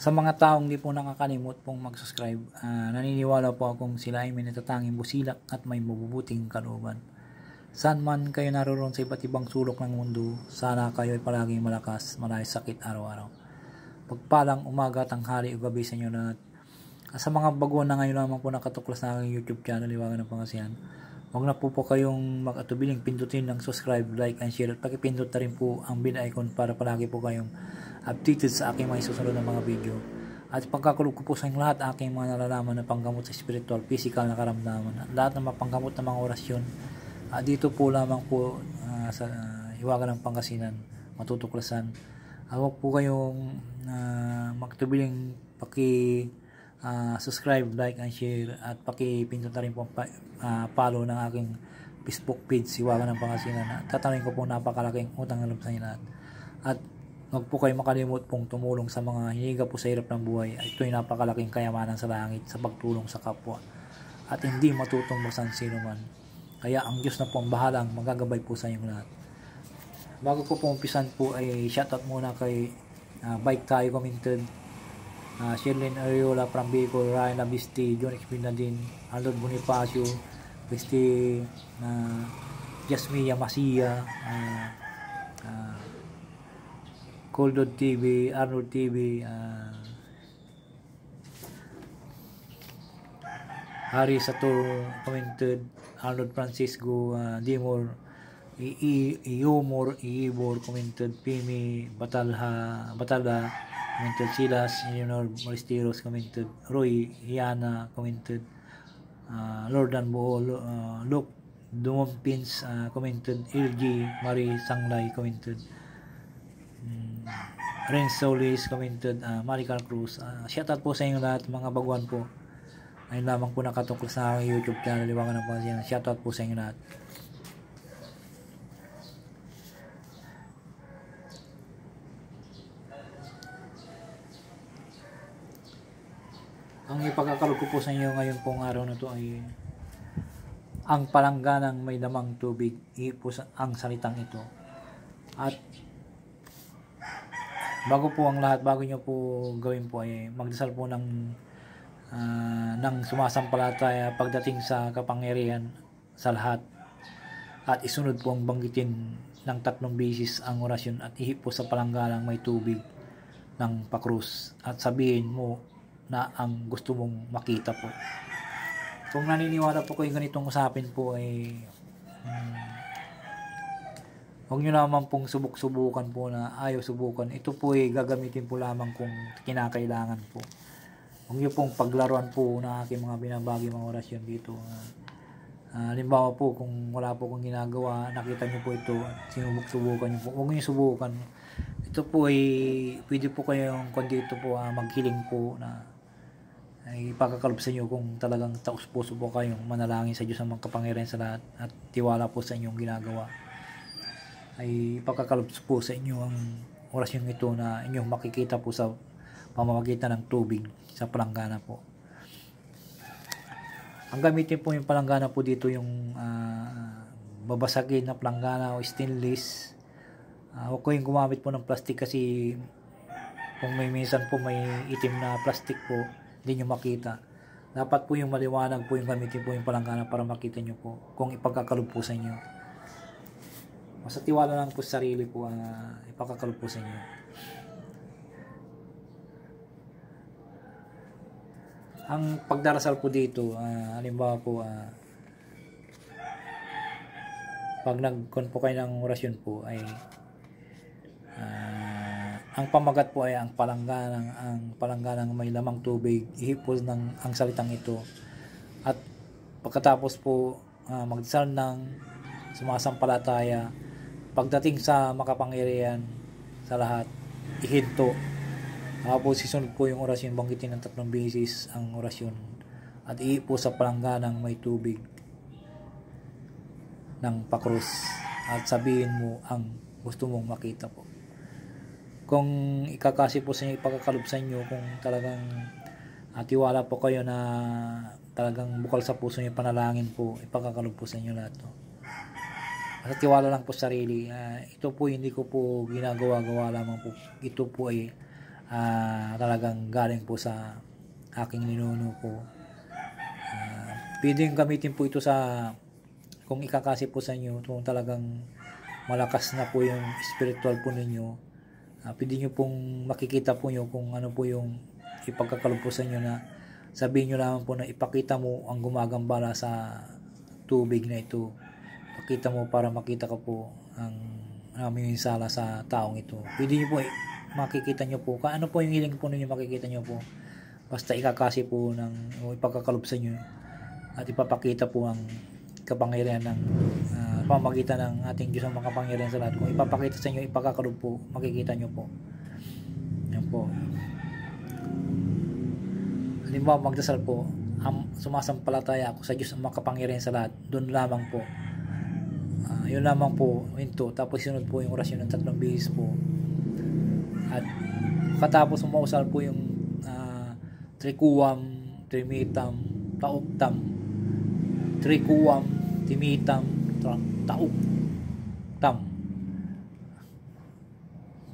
Sa mga taong di po nakakalimot pong mag-subscribe, naniniwala po akong sila ay may natatanging busilak at may mabubuting kalooban. Saan man kayo naroon sa iba't ibang sulok ng mundo, sana kayo ay palaging malakas, malayas sakit araw-araw. Pagpalang umaga, tanghali o gabi sa inyo lahat. Sa mga baguhan na ngayon lamang po nakatuklas na aking YouTube channel, Liwangan ng Pangasinan, huwag na po kayong mag-atubiling pindutin ng subscribe, like, and share at pakipindot na rin po ang bell icon para palagi po kayong updated sa aking mga susunod na mga video. At pagkakulog ko po sa inyo lahat aking mga nalalaman na panggamot sa spiritual, physical na karamdaman at lahat ng mapanggamot na mga orasyon dito po lamang po sa Liwangan ng Pangasinan matutuklasan. Huwag po kayong magtubiling subscribe, like, and share at pakipindot na rin po follow ng aking Facebook page, Liwangan ng Pangasinan. Tatanungin ko po napakalaking utang na loob sa inyo lahat. At huwag po kayo makalimot pong tumulong sa mga hinihiga po sa hirap ng buhay. Ito ay napakalaking kayamanan sa langit sa pagtulong sa kapwa at hindi matutumbasan sino man. Kaya ang Diyos na po ang bahalang magagabay po sa inyong lahat. Bago ko po umpisan po ay shoutout muna kay Bike Tayo Commented, Sherlyn Ariola from Bicol, Ryan Abisti, John Expinadin, Arnold Bonifacio, Christy Jasmia Masia, Coldod TV, Arnold TV, Harry Sator Commented, Arnold Francisco, Dimor, Iumor, Iibor Commented, Pimi, Batala Commented, Silas, Leonor Moristeros Commented, Roy, Iana Commented, Lordan Buo, Luke Dumompins Commented, LG, Marie Sanglay Commented, Renz Solis Commented, Maricar Cruz. Shoutout po sa inyo lahat mga baguhan po. Ayun lamang po nakatungkol sa aking YouTube channel, Liwangan ng Pangasinan. Shoutout po sa inyo lahat. Ang ipagkakalog ko po sa inyo ngayon pong araw na to ay ang palangganang may lamang tubig. Po ang salitang ito. At bago po ang lahat, bago nyo po gawin po ay magdasal po ng sumasampalataya pagdating sa kapangyarihan sa lahat. At isunod po ang banggitin ng 3 beses ang orasyon at ihip po sa palangganang may tubig ng pakrus. At sabihin mo na ang gusto mong makita po. Kung naniniwala po kayo ganitong usapin po ay huwag nyo naman pong subukan po na ayaw subukan. Ito po ay gagamitin po lamang kung kinakailangan po. Huwag nyo pong paglaruan po na aking mga binabagi mga orasyon dito. Halimbawa po kung wala po kong ginagawa, nakita nyo po ito, sinubok-subukan nyo po. Huwag nyo subukan. Ito po ay pwede po kayong kung dito po maghiling po na ay ipakakalob sa inyo kung talagang taos-puso po kayong manalangin sa Diyos ang kapangyarihan sa lahat at tiwala po sa inyong ginagawa. Ay ipakakalob po sa inyo ang orasyon ito na inyong makikita po sa pamamagitan ng tubig sa palanggana po. Ang gamitin po yung palanggana po dito yung babasagin na palanggana o stainless. Huwag ko yung gumamit po ng plastic kasi kung may minsan po may itim na plastic po, hindi nyo makita. Dapat po yung maliwanag po yung gamitin po yung palanggana para makita nyo po kung ipagkakalob po sa inyo. Basta tiwala lang po sa sarili po ipagkakalob po sa inyo. Ang pagdarasal po dito, halimbawa po pag nag-con po kayo ng orasyon po ay ang pamagat po ay ang palangganang may lamang tubig, ihipos ng ang salitang ito. At pagkatapos po magdasal ng sumasampalataya, pagdating sa makapangyarihan sa lahat, ihinto. Tapos isunod po yung orasyon, banggitin ng 3 beses ang orasyon at ihipos sa palangganang may tubig ng pakrus at sabihin mo ang gusto mong makita po. Kung ikakasi po sa inyo, ipagkakalob sa inyo, kung talagang tiwala po kayo na talagang bukal sa puso niyo panalangin po, ipagkakalob po sa inyo lahat to. At tiwala lang po sa sarili. Ito po hindi ko po ginagawa-gawa lamang po. Ito po ay talagang galing po sa aking ninuno po. Pwedeng gamitin po ito sa kung ikakasi po sa inyo, kung talagang malakas na po yung spiritual po ninyo. Pwede nyo pong makikita po nyo kung ano po yung ipagkakalob po sa inyo, na sabihin nyo naman po na ipakita mo ang gumagambala sa tubig na ito. Pakita mo para makita ko po ang aming sala sa taong ito. Pwede nyo po makikita nyo po ano po yung hiling po ninyo, makikita nyo po. Basta ikakasi po ng o ipagkakalob sa inyo at ipapakita po ang kapangyarihan ng pamagitan ng ating Diyos ang makapangyarihan sa lahat. Kung ipapakita sa inyo, ipagkakalob po, makikita nyo po. Yan po. Halimbawa, magdasal po, sumasampalataya ako sa Diyos ang makapangyarihan sa lahat. Doon lamang po. Yun lamang po, ito. Tapos sunod po yung orasyon ng 3 bihis po. At katapos umausal po yung trikuwam, trimitam, tauktam, trikuwam, timitam, tauktam,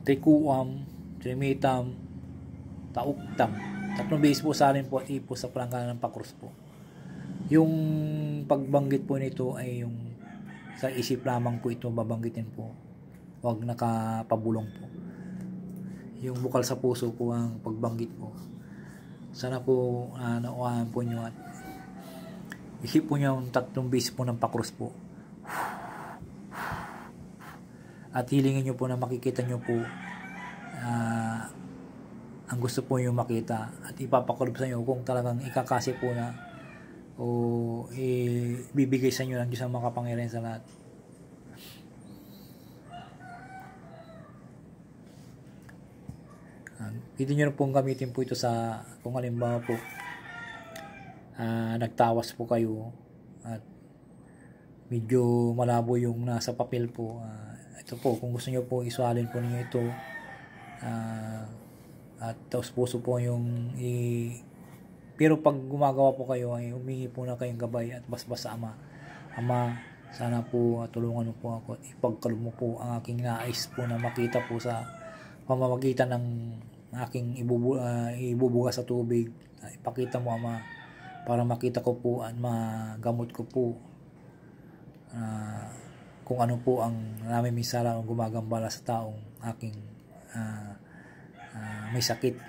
trikuwam, trimitam, tauktam. 3 bihis po salin po at ipo sa palangganan ng pakrus po. Yung pagbanggit po nito ay yung sa isip lamang po ito babanggitin po. Huwag nakapabulong po. Yung bukal sa puso po ang pagbanggit po. Sana po nauwahan po nyo at isip po nyo yung 3 bihis po ng pakrus po. At hilingin nyo po na makikita nyo po ang gusto po nyo makita at ipapakulob sa inyo kung talagang ikakasi po na o ibibigay sa inyo ng Diyos ang makapangyarihan sa lahat. Pwede nyo pong gamitin po ito sa kung halimbawa po nagtawas po kayo at medyo malabo yung nasa papel po. Ito po, kung gusto nyo po isualin po ninyo ito at taos puso po yung pero pag gumagawa po kayo ay humingi po na kayong gabay at basbas sa Ama, sana po tulungan mo po ako at ipagkalob mo po ang aking nais po na makita po sa pamamagitan ng aking ibubuga sa tubig. Ipakita mo, Ama, para makita ko po at magamot ko po kung ano po ang namin misala o gumagambala sa taong aking may sakit.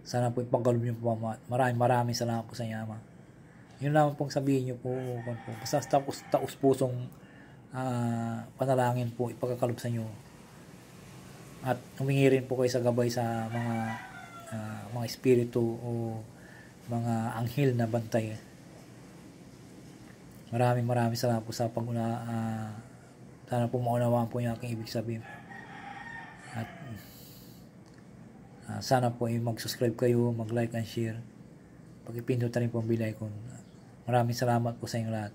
Sana po ipagkalob niyo po, Ama. Maraming salamat po sa inyo, Ama. Yun lang pong sabihin niyo po. Basta taos pusong panalangin po, ipagkakalob sa inyo. At humingi rin po kayo sa gabay sa mga espiritu o mga anghel na bantay. Maraming salamat po sa sana po maunawaan po yung aking ibig sabihin. At sana po ay mag-subscribe kayo, mag-like and share. Pag-ipindot na rin po ang bell icon. Maraming salamat po sa inyo lahat.